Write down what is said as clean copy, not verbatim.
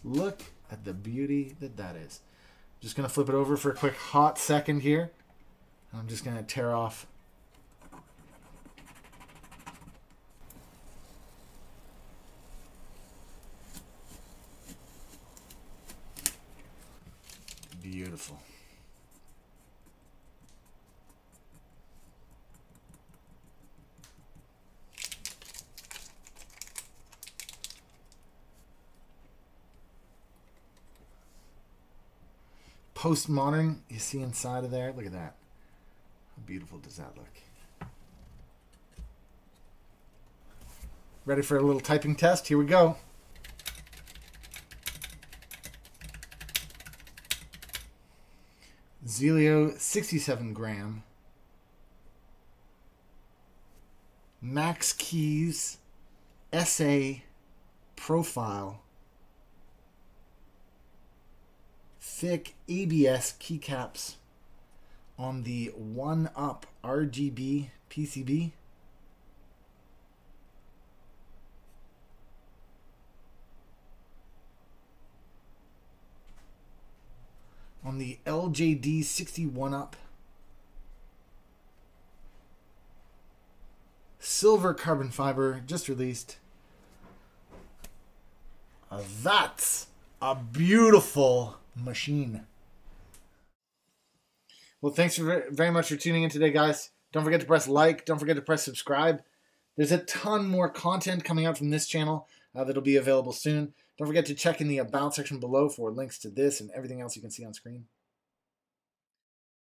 Look at the beauty that is. Just going to flip it over for a quick hot second here. I'm just going to tear off beautiful. Postmodern, you see inside of there. Look at that. How beautiful does that look? Ready for a little typing test? Here we go. Zelio 67 gram. Max Keys SA profile. Thick ABS keycaps on the 1-up RGB PCB. On the LJD 61-up. Silver carbon fiber just released. That's a beautiful machine. Well, thanks very much for tuning in today, guys. Don't forget to press like. Don't forget to press subscribe. There's a ton more content coming out from this channel that'll be available soon. Don't forget to check in the About section below for links to this and everything else you can see on screen.